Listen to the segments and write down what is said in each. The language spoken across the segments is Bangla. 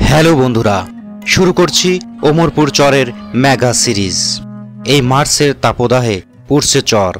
হ্যালো বন্ধুরা, শুরু করছি ওমরপুর চরের মেগা সিরিজ। এই মার্চের তাপদাহে পুড়ছে চর।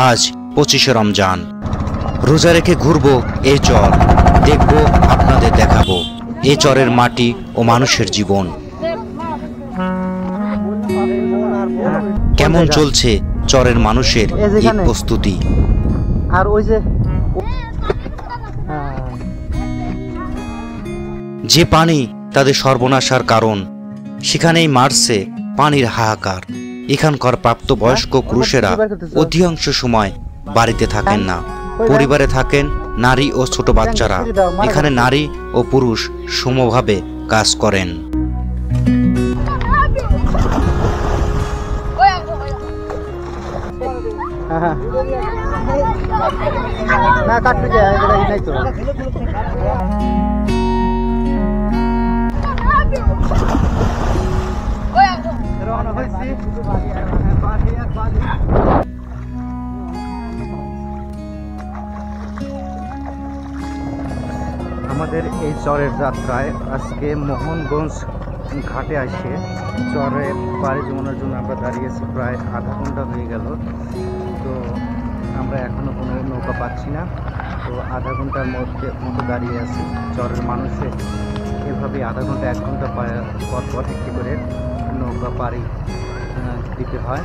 আজ 25শে রমজান। রোজা রেখে ঘুরবো এই চর, দেখবো, আপনাদের দেখাবো এই চরের মাটি ও মানুষের জীবন। কেমন চলছে চরের মানুষের ঈদ প্রস্তুতি। আর ওই যে পানি তাদের সর্বনাশার কারণ, সেখানেই মারছে পানির হাহাকার। এখানকার প্রাপ্তবয়স্ক পুরুষেরা অধিকাংশ সময় বাড়িতে থাকেন না, পরিবারে থাকেন নারী ও ছোট বাচ্চারা। এখানে নারী ও পুরুষ সমভাবে কাজ করেন। আমাদের এই চরের যাত্রায় আজকে মোহনগঞ্জ ঘাটে আসে চরের পাড়ি জমানোর জন্য আমরা দাঁড়িয়েছি। প্রায় আধা ঘন্টা হয়ে গেল, তো আমরা এখনো কোনো নৌকা পাচ্ছি না। তো আধা ঘন্টার মতো দাঁড়িয়ে আছি। চরের মানুষের এভাবে আধা ঘন্টা 1 ঘন্টা পর পর একটি করে নৌকা পাড়ি দিতে হয়।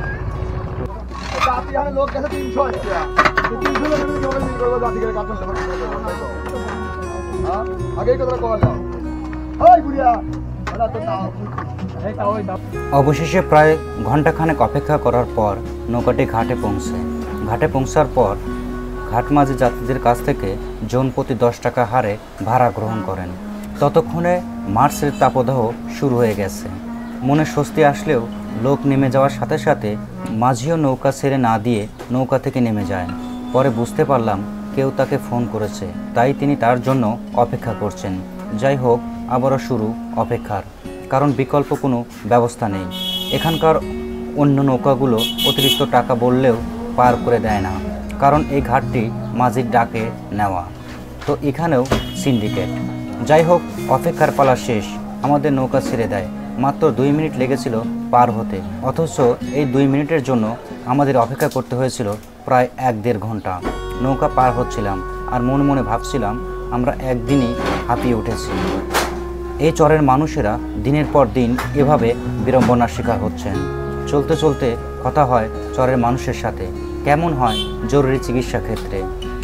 অবশেষে প্রায় ঘন্টাখানেক অপেক্ষা করার পর নৌকাটি ঘাটে পৌঁছার পর ঘাট মাঝি যাত্রীদের কাছ থেকে জনপ্রতি 10 টাকা হারে ভাড়া গ্রহণ করেন। ততক্ষণে মার্চের তাপদাহ শুরু হয়ে গেছে। মনে স্বস্তি আসলেও লোক নেমে যাওয়ার সাথে সাথে মাঝিও নৌকা ছেড়ে না দিয়ে নৌকা থেকে নেমে যায়। পরে বুঝতে পারলাম কেউ তাকে ফোন করেছে, তাই তিনি তার জন্য অপেক্ষা করছেন। যাই হোক, আবারও শুরু অপেক্ষার, কারণ বিকল্প কোনো ব্যবস্থা নেই। এখানকার অন্য নৌকাগুলো অতিরিক্ত টাকা বললেও পার করে দেয় না, কারণ এই ঘাটটি মাঝির ডাকে নেওয়া। তো এখানেও সিন্ডিকেট। যাই হোক, অপেক্ষার পালা শেষ। আমাদের নৌকা ছেড়ে দেয়। মাত্র 2 মিনিট লেগেছিল পার হতে, অথচ এই 2 মিনিটের জন্য আমাদের অপেক্ষা করতে হয়েছিল প্রায় 1-1.5 ঘন্টা। নৌকা পার হচ্ছিলাম আর মনে মনে ভাবছিলাম আমরা একদিনই হাঁপিয়ে উঠেছি। এই চরের মানুষেরা দিনের পর দিন এভাবে বিড়ম্বনার শিকার হচ্ছেন। চলতে চলতে কথা হয় চরের মানুষের সাথে, কেমন হয় জরুরি চিকিৎসা ক্ষেত্রে।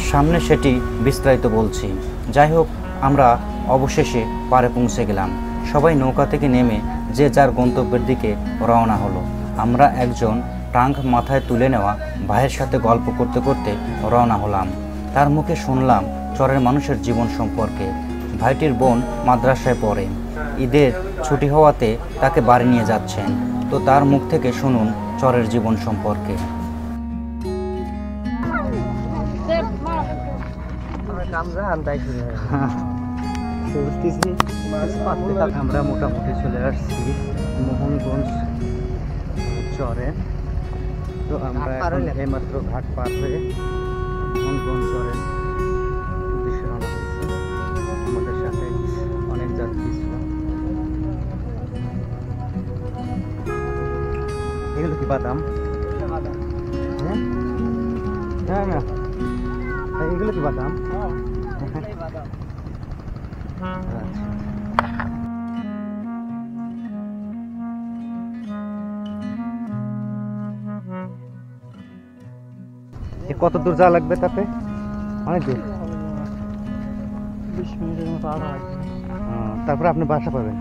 সামনে সেটি বিস্তারিত বলছি। যাই হোক, আমরা অবশেষে পাড়ে পৌঁছে গেলাম। সবাই নৌকা থেকে নেমে যে যার গন্তব্যের দিকে রওনা হলো। আমরা একজন ট্রাঙ্ক মাথায় তুলে নেওয়া ভাইয়ের সাথে গল্প করতে করতে রওনা হলাম। তার মুখে শুনলাম চরের মানুষের জীবন সম্পর্কে। ভাইটির বোন মাদ্রাসায় পড়ে, ঈদের ছুটি হওয়াতে তাকে বাড়ি নিয়ে যাচ্ছেন। তো তার মুখ থেকে শুনুন চরের জীবন সম্পর্কে। আমরা মোটামুটি চলে আসছি মোহনগঞ্জ চরে। তো আমরা এইমাত্র ঘাট পার হয়ে মোহনগঞ্জ চরের উদ্দেশ্যে রওনা হয়েছি। আমাদের সাথে অনেক যাত্রী ছিল। এগুলো কি বাদাম? হ্যাঁ হ্যাঁ, এগুলো কি বাদাম? কত দূর যাওয়া লাগবে তাতে? অনেক দূর, 20 মিনিটের মতো। তারপরে আপনি বাসা পাবেন।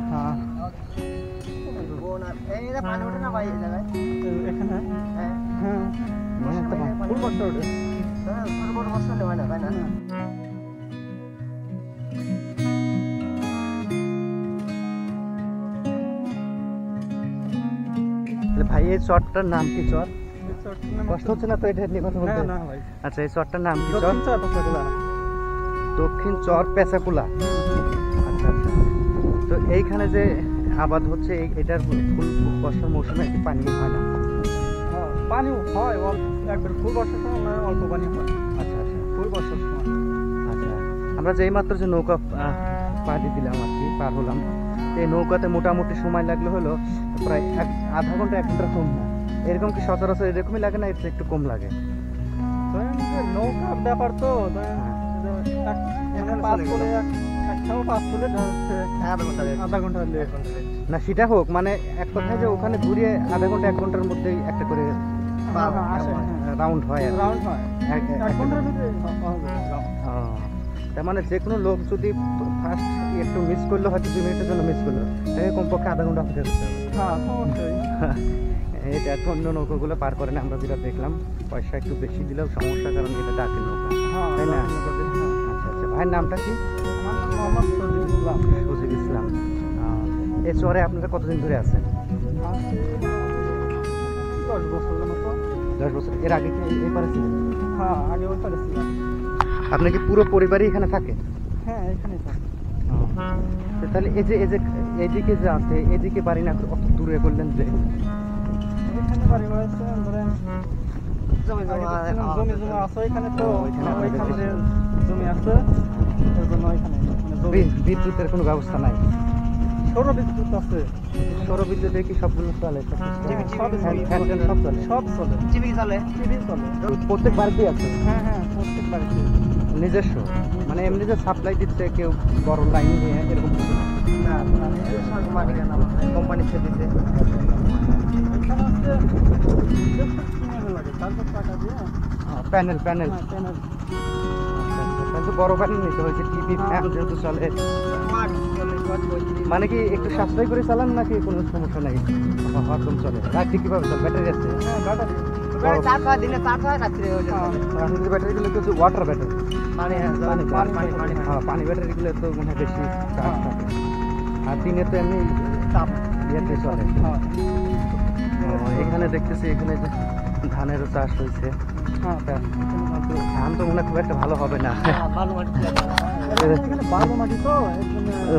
ভাই, এই চরটার নাম কি? চর কষ্ট হচ্ছে না তো এটা নিয়ে কথা বলতে? আচ্ছা, এই চরটার নাম কি? দক্ষিণ চর পেঁচাকুলা। আচ্ছা আচ্ছা। তো এইখানে যে আবাদ হচ্ছে, এটার ফুল বর্ষার মৌসুমে কি পানি হয় না? পানি হয়, একবার ফুল বর্ষার সময় অল্প পানি হয়। আচ্ছা আচ্ছা, ফুল বর্ষার সময় আমরা যেই মাত্র যে নৌকা পাড়ি দিলাম আর কি, পার হলাম, এই নৌকাতে মোটামুটি সময় লাগলো হলো প্রায় আধা ঘন্টা 1 ঘন্টা কম না। এরকম কি সচরাচর এরকমই লাগে না, এর চেয়ে একটু কম লাগে? নৌকার ব্যাপার তো আধা ঘন্টা না সেটা হোক, মানে এক কথায় যে ওখানে ঘুরিয়ে আধা ঘন্টা 1 ঘন্টার মধ্যেই একটা করে রাউন্ড হয় আর কি। রাউন্ড হয় এক ঘন্টার ভিতরে তার মানে যে কোনো লোক যদি ফার্স্ট একটু মিস করলো, হয়তো 2 মিনিটের জন্য মিস করলো, তাহলে কমপক্ষে আধা ঘন্টা অপেক্ষা করতে হবে। হ্যাঁ অবশ্যই। এটা এখন অন্য নৌকাগুলো পার করে না, আমরা যেটা দেখলাম পয়সা একটু বেশি দিলেও সমস্যা, কারণ এটা ডাকের নৌকা, তাই না? আচ্ছা আচ্ছা, ভাইয়ের নামটা কি? মোহাম্মদ সজিব ইসলাম। সজিব ইসলাম। এই চরে আপনারা কতদিন ধরে আছেন? 10 বছরের মতো। 10 বছর। এর আগে কি এই পারে ছিলেন? হ্যাঁ আগে ওই পারে ছিলাম। আপনি কি পুরো পরিবারই এখানে থাকে? হ্যাঁ এখানেই থাকে। তো তাহলে এই যে এইদিকে যে আছে, এদিকে বাড়ি না অত দূরে করলেন যে? এখানে বাড়ি হয়েছে ধরেন জমি আছে এখানে, তো ওইখানে যে জমি আছে ওই জন্য ওইখানে বিদ্যুতের কোনো ব্যবস্থা নাই? সৌর বিদ্যুৎ আছে। সৌর বিদ্যুতে কি সবগুলো চলে? সব চলে। টিভি চলে। প্রত্যেক বাড়িতেই আছে? হ্যাঁ হ্যাঁ প্রত্যেক বাড়িতে নিজস্ব, মানে এমনি যে সাপ্লাই দিচ্ছে কেউ বড় লাইন নিয়ে এরকম কিছু না? কোম্পানি থেকে দিতে প্যানেল প্যানেল কিন্তু বড় প্যানেল নিতে হয়েছে, টিভি ফ্যান যেহেতু চলে। মানে কি একটু সাশ্রয় করে চালান নাকি কোনো সমস্যা নাই? হরদম চলে। রাত্রি কিভাবে চলে? ব্যাটারি আছে? ব্যাটারিগুলো কিছু ওয়াটার ব্যাটারি, পানি ব্যাটারিগুলো তো মনে হয় বেশি চার্জ থাকে, আর দিনে তো এমনি ইয়েতে চলে। এখানে দেখতেছি এখানে যে ধানেরও চাষ হয়েছে। ধান তো মনে হয় খুব একটা ভালো হবে না,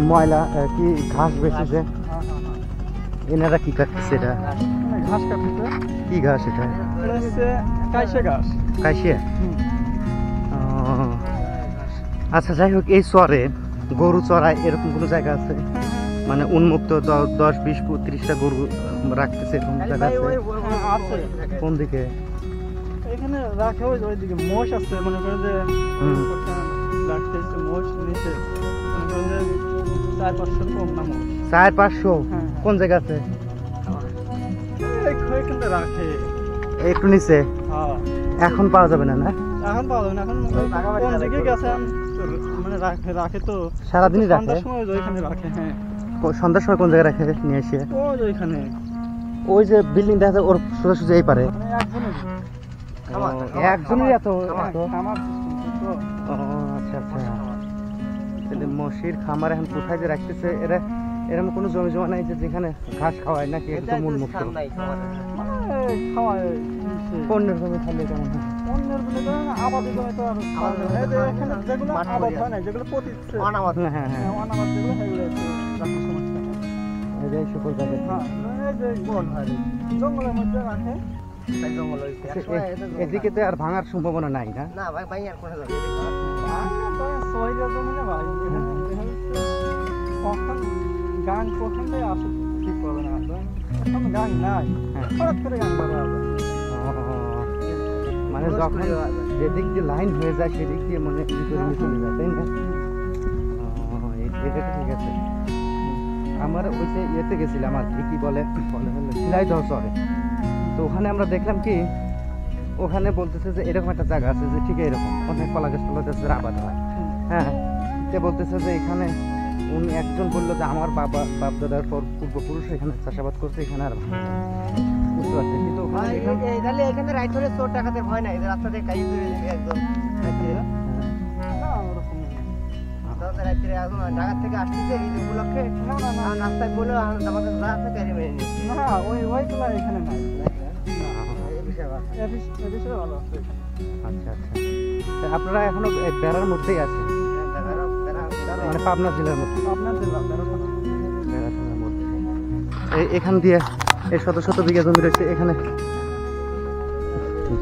ময়লা কি ঘাস বেশি যে। এনারা কি কাটতেছে? এটা ঘাস কাটতেছে। কি ঘাস এটা? কাইশে ঘাস। কাইশিয়া? আচ্ছা যাই হোক, এই চরে গরু চড়ায় এরকম কোনো জায়গা আছে? মানে উন্মুক্ত 10, 20, 30টা গরু রাখতেছে এরকম জায়গা আছে? কোন দিকে? এখানে রাখে ওইদিকে মোষ আছে, মনে করেন যে রাখতেছে মোষ নিচে, মনে করেন যে 400-500 কম না মোষ। 400-500? কোন জায়গা আছে? এইখানে রাখে একটু নিচে। এখন পাওয়া যাবে না? না এখন পাওয়া যাবে না, এখন কোন দিকে গেছে মানে রাখে তো সারাদিনই রাখে? সন্ধ্যার সময় ওইখানে রাখে। হ্যাঁ সন্ধ্যার সময় কোন জায়গায় রাখে নিয়ে এসে? ওইখানে ওই যে বিল্ডিং দেখা যায় ওর সোজাসুজি এই পারে? একজনই এত? আচ্ছা আচ্ছা, তাহলে মশির খামার এখন কোথায় যে রাখতেছে? এরা এরকম কোনো জমি জমা নাই যে যেখানে ঘাস খাওয়ায় নাকি একদম উন্মুক্ত? অন্যের জমি খালি কেমন হয়? অন্যের জমি তো আবাদি জমি তো আর এখানে যেগুলো আবাদ হয় না, যেগুলো পতিচ্ছে অনাবাদ, হ্যাঁ হ্যাঁ অনাবাদ যেগুলো সেগুলো রাখার সমস্যা নেই। এই যে সকল জায়গায় এই যে বন হয় জঙ্গলের মধ্যে রাখে। এদিকে তো আর ভাঙার সম্ভাবনা নাই? না না ভাই, ভাই আর কোথায় যাবে? কখন গান কখন আসে ঠিক পাবে না, এখন গান নাই, হঠাৎ করে গান গাওয়া হবে। মানে যখন যেদিক দিয়ে লাইন হয়ে যায় সেদিক দিয়ে মনে করে চলে যায়, তাই না? এটা ঠিক আছে। আমরা ওই যে ইয়েতে গেছিলাম আর কি বলে ঝিনাইদহ চরে, তো ওখানে আমরা দেখলাম কি ওখানে বলতেছে যে এরকম একটা জায়গা আছে যে ঠিক এরকম অনেক কলা গাছের আবাদ হয়। হ্যাঁ, সে বলতেছে যে এখানে উনি একজন বললো যে আমার বাপ দাদার পূর্বপুরুষ এখানে চাষাবাদ করছে, এখানে আর বুঝতে পারছি। কিন্তু এখানে রাইতরে চোর ডাকাতের ভয় নাই, রাস্তা দিয়ে কাই ধরে একদম ঢাকা থেকে আসতেছে এই উপলক্ষে রাস্তায় বলে আমাদের রাস্তা ক্যারি মেরে নিচ্ছে। না ওইগুলো এখানে নাই। আচ্ছা আচ্ছা, আপনারা এখনো বেড়ার মধ্যেই আছেন? মানে পাবনা জেলার মধ্যে? পাবনা জেলা বেড়ার মধ্যে। এখান দিয়ে এই শত শত বিঘা জমি রয়েছে এখানে।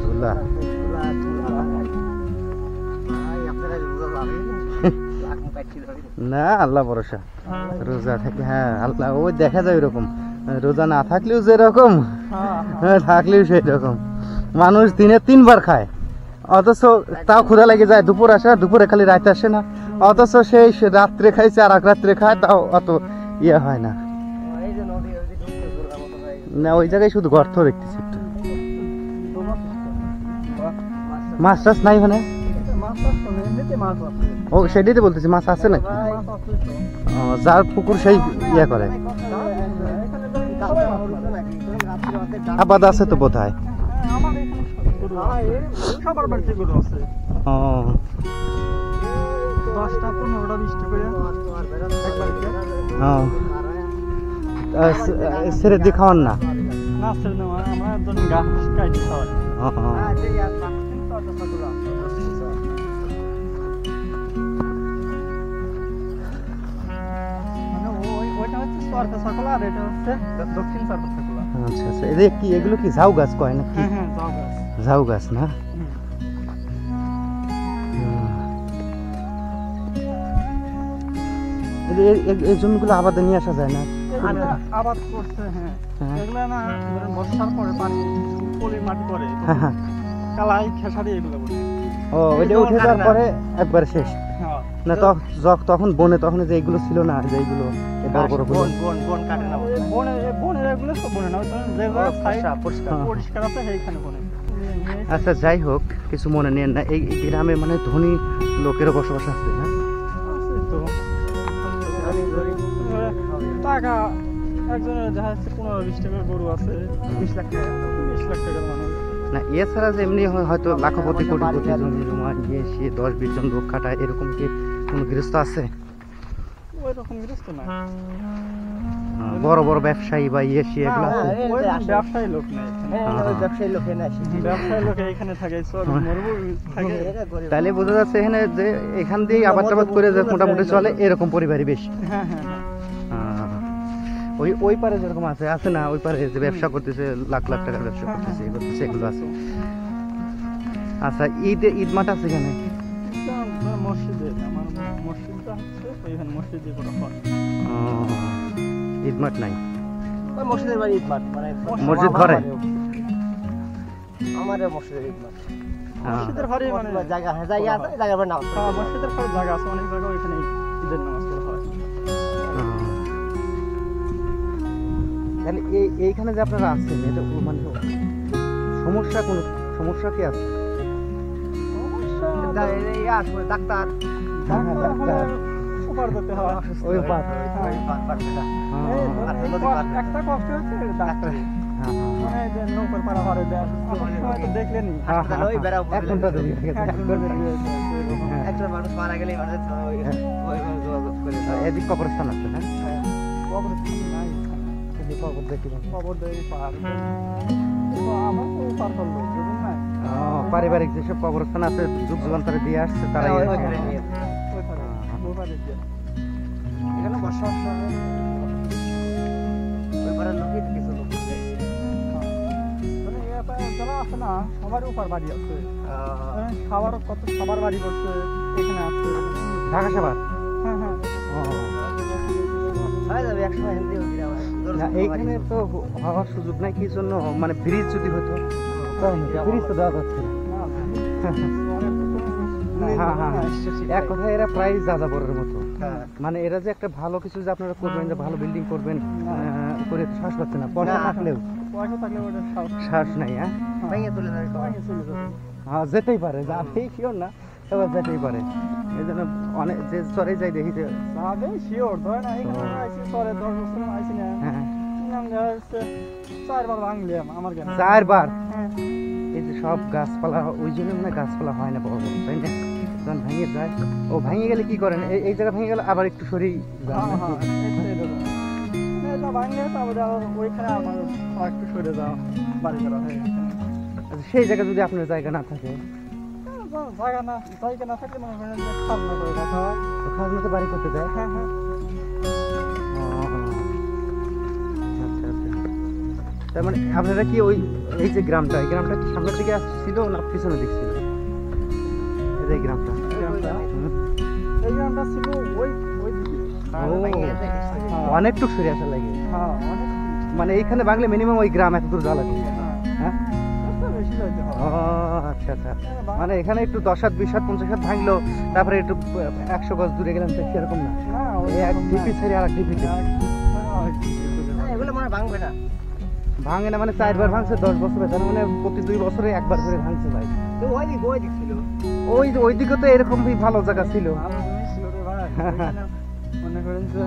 ধুলা না আল্লাহ ভরসা রোজা থাকে, হ্যাঁ আল্লাহ ওই দেখা যায় ওরকম, রোজা না থাকলেও যেরকম থাকলেও সেই রকম। মানুষ দিনে 3 বার খায়, অথচ তাও ক্ষুধা লেগে যায়, দুপুর আসে না, দুপুরে খালি রাত আসে না, অথচ সেই রাত্রে খাইছে আর এক রাত্রে খায়, তাও অত ইয়ে হয় না। না ওই জায়গায় শুধু গর্ত দেখতেছি একটু, মাছ টাছ নাই মানে। ও সেটাই তো বলতেছি, মাছ আছে নাকি? যার পুকুর সেই ইয়ে করে, আবাদ আছে তো বোধ হয়। সবার বাড়িতে গরু আছে, ও 10টা 15টা 20টা করে ছেড়ে দিয়ে খাওয়ান না? না ছেড়ে নেওয়া, আমরা একজন গাছ কাটি খাওয়াই। মানে ওইটা হচ্ছে সরকা সকলা আর এটা হচ্ছে দক্ষিণ সরকা সকলা। আচ্ছা আচ্ছা, এদের কি এগুলো কি ঝাউ গাছ কয় নাকি? হ্যাঁ হ্যাঁ যাও গাছ। ঝাউ গাছ না? এই জমিগুলো আবাদে নিয়ে আসা যায় না? আবাদ করছে, হ্যাঁ এগুলো না ধরেন বর্ষার পরে পানি পলি মাটি করে কালাই খেসারি এগুলো বলে। ও ওইটা উঠে যাওয়ার পরে একবার শেষ না? তখন বনে তখন যে এগুলো ছিল না, যে এইগুলো বন কাটে না, বনের এগুলো সব বনে না, যেগুলো পরিষ্কার আছে সেইখানে বনে। আচ্ছা যাই হোক, কিছু মনে নেন না, এই গ্রামে মানে ধনী লোকেরও বসবাস আছে না? টাকা একজনের দেখা যাচ্ছে 15-20 টাকার গরু আছে, 20 লাখ টাকার মানুষ না। এছাড়া যে এমনি হয়তো লাখপতি কোটিপতি জমি জমা নিয়ে সে 10-20 জন লোক খাটায়, এরকম কি কোনো গৃহস্থ আছে? ওই রকম গৃহস্থ না, বড় বড় ব্যবসায়ী বা ইয়ে সে এগুলো আছে? ব্যবসায়ী লোক নেই, ব্যবসায়ী লোক এখানে থাকে, তাহলে বোঝা যাচ্ছে এখানে যে এখান দিয়ে আবাদ টাবাদ করে যে মোটামুটি চলে এরকম পরিবারই বেশি। হ্যাঁ হ্যাঁ ওই পারে যেরকম আছে না, ওই পারে যে ব্যবসা করতেছে, লাখ লাখ টাকার ব্যবসা করতেছে, এগুলো আছে। আচ্ছা ঈদ মাঠ আছে এখানে? মসজিদে, আমার মসজিদটা হচ্ছে ওইখানে মসজিদে করা হয়। ঈদ মাঠ নাই? মসজিদের বাড়ি ঈদ মাঠ, মানে মসজিদ ঘরে আমাদের মসজিদের ঈদ মাঠ, মসজিদের ঘরে মানে জায়গা আছে, জায়গার নাম মসজিদের ঘরে জায়গা আছে, অনেক জায়গা ওইখানে ঈদের নামাজ পড়া হয়। তাহলে এইখানে যে আপনারা আছেন, এটা মানে সমস্যা কি আছে? ডাক্তার সুপার করতে হয়, একটা কষ্ট হচ্ছে ডাক্তার নৌকার পাড়া পাড়ে দেখলেনি একজন মানুষ মারা গেলে এদিক কবরস্থান আছে না? কবরস্থান নাই, খবর দেখি পারিবারিক যেসব কবরস্থান আছে যুগ যুগান্তরে দিয়ে আসছে তারা এখানে বর্ষা যারা আছে না সবার উপর বাড়ি আছে, সবার বাড়ি করছে এখানে আছে ঢাকা সাভার। হ্যাঁ হ্যাঁ এইখানে তো হওয়ার সুযোগ নাই, কি জন্য? মানে ব্রিজ যদি হতো, ব্রিজ তো দেওয়া যাচ্ছে এক কথায় এরা প্রায় যাযাবরের মতো, মানে এরা যে একটা ভালো কিছু যে আপনারা করবেন, যে ভালো বিল্ডিং করবেন করে শ্বাস পাচ্ছে না, পয়সা থাকলেও শ্বাস নাই। হ্যাঁ যেতেই পারে, যাবে শিওর না, এবার যেতেই পারে। এই জন্য অনেক যে চরে যাই দেখি যে শিওর ধরে না, চরে 10 বছর আইসি না, 4বার ভাঙলাম আমার গ্রামে, 4বার। এই যে সব গাছপালা, ওই জন্য মানে গাছপালা হয় না বড় বড়, তাই না? যখন ভেঙে যায়, ও ভেঙে গেলে কি করেন? এই জায়গা ভেঙে গেলে আবার একটু সরি সেই জায়গা যদি আপনার জায়গা না থাকে, খাজনাতে বাড়ি করতে দেয়। হ্যাঁ হ্যাঁ আচ্ছা আচ্ছা, তার মানে আপনারা কি ওই এই যে গ্রামটা, এই গ্রামটা কি সামনের দিকে আসছিল না পিছনের দিক ছিল? এই গ্রামটা এই গ্রামটা ছিল অনেকটুকু সরে আসা লাগে। হ্যাঁ অনেক মানে এইখানে বাংলা মিনিমাম ওই গ্রাম এত দূর যাওয়া লাগে। হ্যাঁ বেশি যাইতে হয়। ও আচ্ছা আচ্ছা, মানে এখানে একটু 10 হাত 20 হাত 50 হাত ভাঙলো, তারপরে একটু 100 গজ দূরে গেলাম, তো সেরকম না। না এই এক ডিপি ছেড়ে আর এক ডিপি এগুলো মানে ভাঙবে না। ভাঙে না, মানে 4 বার ভাঙছে 10 বছরে, তার মানে প্রতি 2 বছরে একবার করে ভাঙছে ভাই। তো ওই দিক ছিল, ওই দিকে তো এরকম ভালো জায়গা ছিল। মনে করেন যে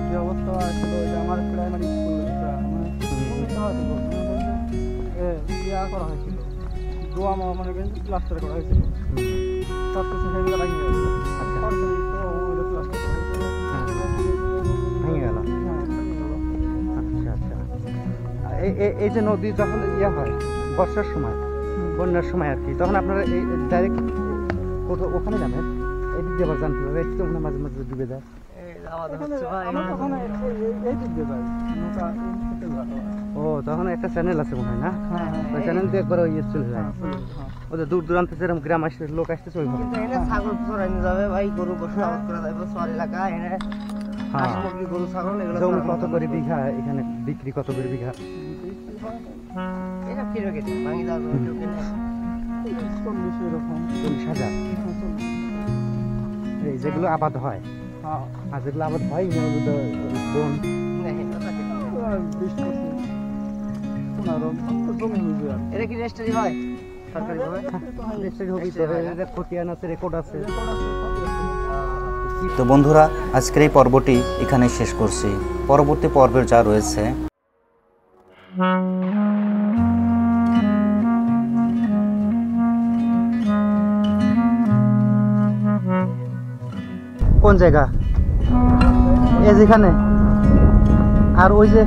যে অবস্থা ছিল, যে আমার প্রাইমারি স্কুল ইয়া করা হয়েছিল, দোয়া মনে করেন প্লাস্টার করা হয়েছিল, সব কিছু সেগুলো ভেঙে গেল। ভেঙে গেল। আচ্ছা আচ্ছা, এই যে নদী যখন ইয়া হয় বর্ষার সময়, বন্যার সময় আর কি, তখন আপনারা এই ডাইরেক্ট ওখানে যাবেন, এদিক দিয়ে আবার জানতে হবে, একটু মনে মাঝে মাঝে ডুবে যায়। ও তখন একটা চ্যানেল আছে মনে হয় না, ওই চ্যানেল দিয়ে একবার ওই চলে যায়, ওদের দূর দূরান্ত যেরকম গ্রাম আসতে লোক আসতে চলবে। ছাগল চড়ানো যাবে ভাই, গরু পশু আবাদ করা যাবে শহর এলাকা, এনে গরু ছাগল এগুলো জমি কত করে বিঘা, এখানে বিক্রি কত করে বিঘা? এটা কিলো কেটে ভাঙি যাওয়া জমি 40,000। এই যেগুলো আবাদ হয়, আর যেগুলো আবাদ হয় বন এটা কি রেজিস্ট্রি হয় সরকারি ভাবে? খতিয়ান আছে, রেকর্ড আছে। তো বন্ধুরা, আজকের এই পর্বটি এখানে শেষ করছি। পরবর্তী পর্বের যা রয়েছে কোন জায়গা? এই যেখানে, আর ওই যে